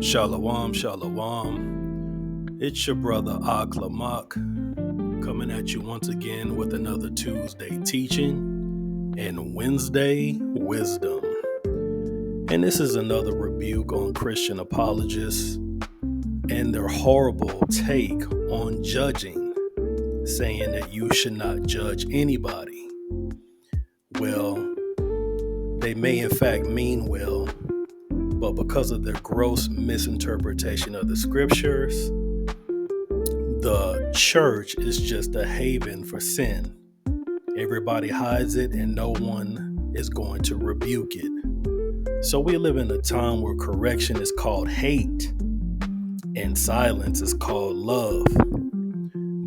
Shalom, shalom. It's your brother Aklamak coming at you once again with another Tuesday teaching and Wednesday wisdom. And this is another rebuke on Christian apologists and their horrible take on judging, saying that you should not judge anybody. Well, they may in fact mean well, but because of their gross misinterpretation of the scriptures, the church is just a haven for sin. Everybody hides it and no one is going to rebuke it. So we live in a time where correction is called hate and silence is called love.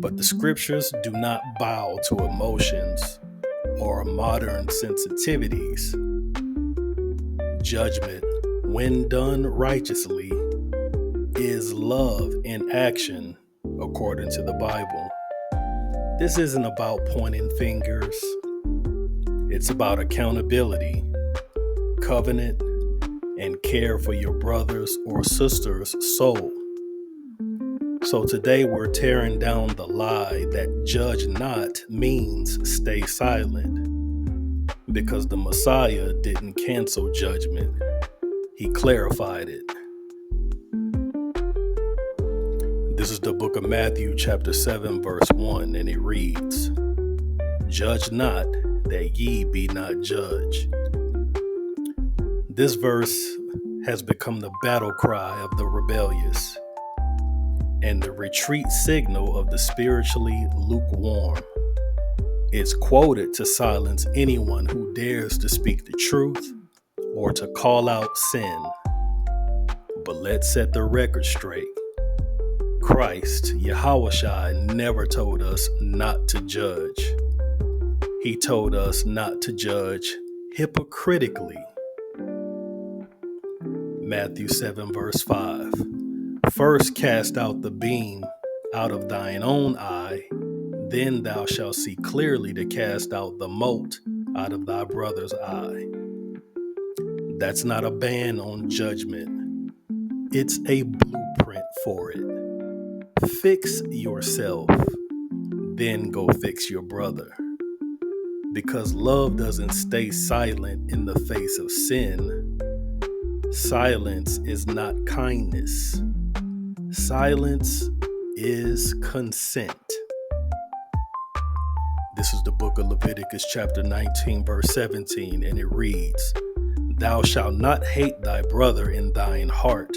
But the scriptures do not bow to emotions or modern sensitivities. Judgment, when done righteously, is love in action, according to the Bible. This isn't about pointing fingers. It's about accountability, covenant, and care for your brother's or sister's soul. So today we're tearing down the lie that judge not means stay silent, because the Messiah didn't cancel judgment. He clarified it. This is the book of Matthew, chapter 7, verse 1, and it reads, "Judge not, that ye be not judged." This verse has become the battle cry of the rebellious and the retreat signal of the spiritually lukewarm. It's quoted to silence anyone who dares to speak the truth or to call out sin. But let's set the record straight. Christ, Yahushua, never told us not to judge. He told us not to judge hypocritically. Matthew 7, verse 5. First cast out the beam out of thine own eye, then thou shalt see clearly to cast out the mote out of thy brother's eye. That's not a ban on judgment. It's a blueprint for it. Fix yourself, then go fix your brother. Because love doesn't stay silent in the face of sin. Silence is not kindness. Silence is consent. This is the book of Leviticus chapter 19, verse 17, and it reads, "Thou shalt not hate thy brother in thine heart.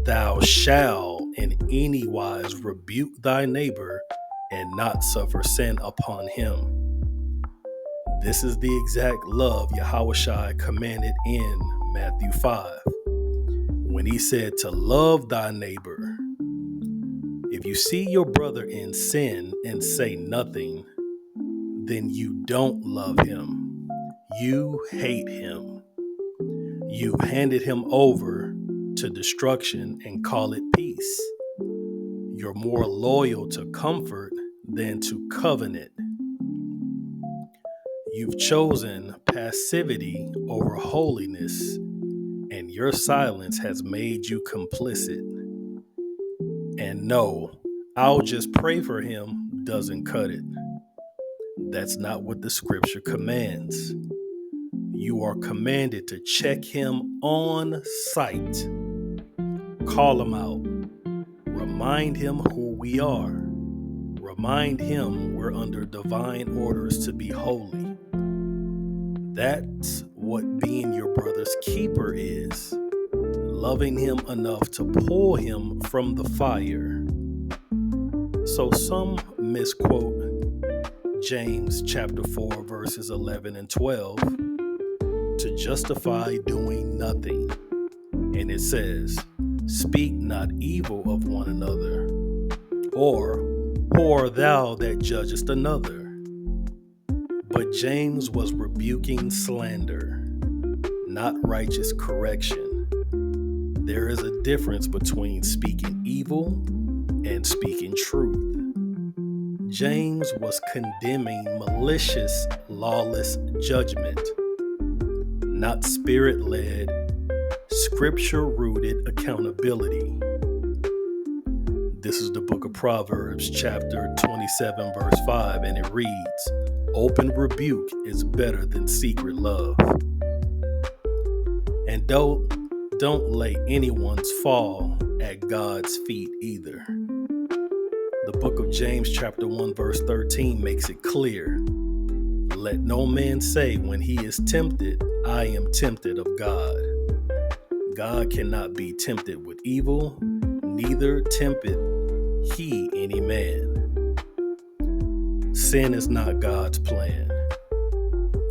Thou shalt in any wise rebuke thy neighbor and not suffer sin upon him." This is the exact love Yahushua commanded in Matthew 5, when he said to love thy neighbor. If you see your brother in sin and say nothing, then you don't love him. You hate him. You've handed him over to destruction and call it peace. You're more loyal to comfort than to covenant. You've chosen passivity over holiness, and your silence has made you complicit. And no, I'll just pray for him doesn't cut it. That's not what the scripture commands. You are commanded to check him on sight. Call him out. Remind him who we are. Remind him we're under divine orders to be holy. That's what being your brother's keeper is. Loving him enough to pull him from the fire. So some misquote James chapter 4, verses 11 and 12 to justify doing nothing. And it says, "Speak not evil of one another, or who art thou that judgest another?" But James was rebuking slander, not righteous correction. There is a difference between speaking evil and speaking truth. James was condemning malicious, lawless judgment, not spirit-led, scripture-rooted accountability. This is the book of Proverbs, chapter 27, verse 5, and it reads, "Open rebuke is better than secret love." And don't lay anyone's fall at God's feet either. The book of James, chapter 1, verse 13 makes it clear. Let no man say when he is tempted, I am tempted of God. God cannot be tempted with evil, neither tempteth he any man. Sin is not God's plan.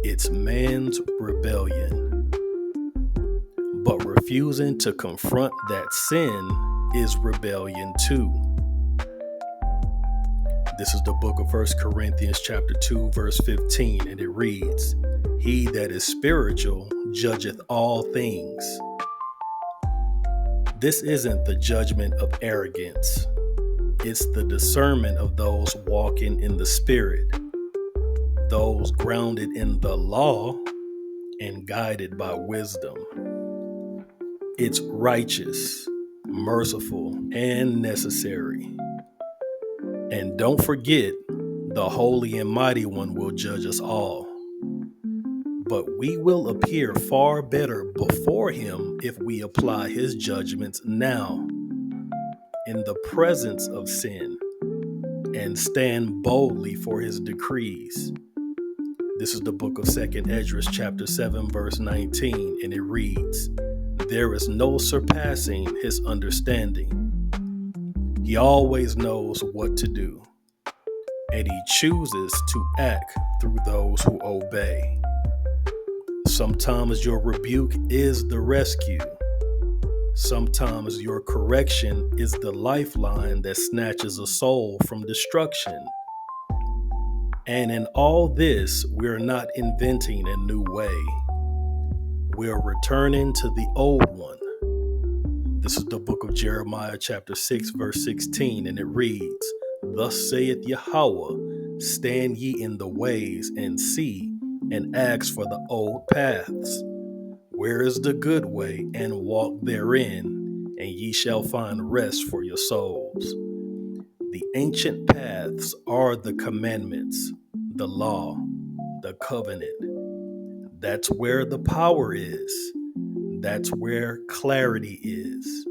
It's man's rebellion. But refusing to confront that sin is rebellion too. This is the book of 1 Corinthians chapter 2, verse 15, and it reads, "He that is spiritual judgeth all things." This isn't the judgment of arrogance. It's the discernment of those walking in the Spirit, those grounded in the law and guided by wisdom. It's righteous, merciful, and necessary. And don't forget, the Holy and Mighty One will judge us all. But we will appear far better before Him if we apply His judgments now, in the presence of sin, and stand boldly for His decrees. This is the book of 2 Esdras chapter 7, verse 19, and it reads, "There is no surpassing His understanding. He always knows what to do, and He chooses to act through those who obey." Sometimes your rebuke is the rescue. Sometimes your correction is the lifeline that snatches a soul from destruction. And in all this, we're not inventing a new way. We're returning to the old one. This is the book of Jeremiah chapter 6, verse 16, and it reads, "Thus saith Yahweh, stand ye in the ways and see, and ask for the old paths. Where is the good way, and walk therein, and ye shall find rest for your souls." The ancient paths are the commandments, the law, the covenant. That's where the power is. That's where clarity is.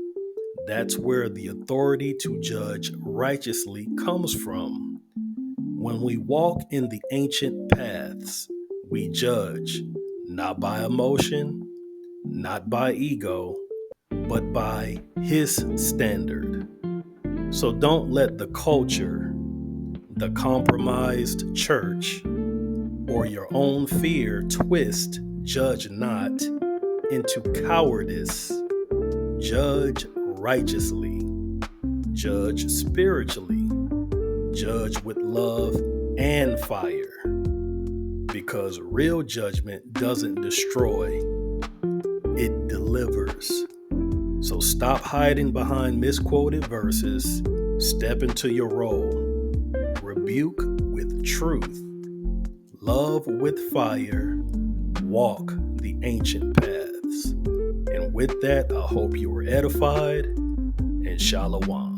That's where the authority to judge righteously comes from. When we walk in the ancient paths, we judge, not by emotion, not by ego, but by His standard. So don't let the culture, the compromised church, or your own fear twist "judge not" into cowardice. Judge righteously. Judge spiritually. Judge with love and fire. Because real judgment doesn't destroy, it delivers. So stop hiding behind misquoted verses. Step into your role. Rebuke with truth. Love with fire. Walk the ancient paths. And with that, I hope you were edified, and Shalom.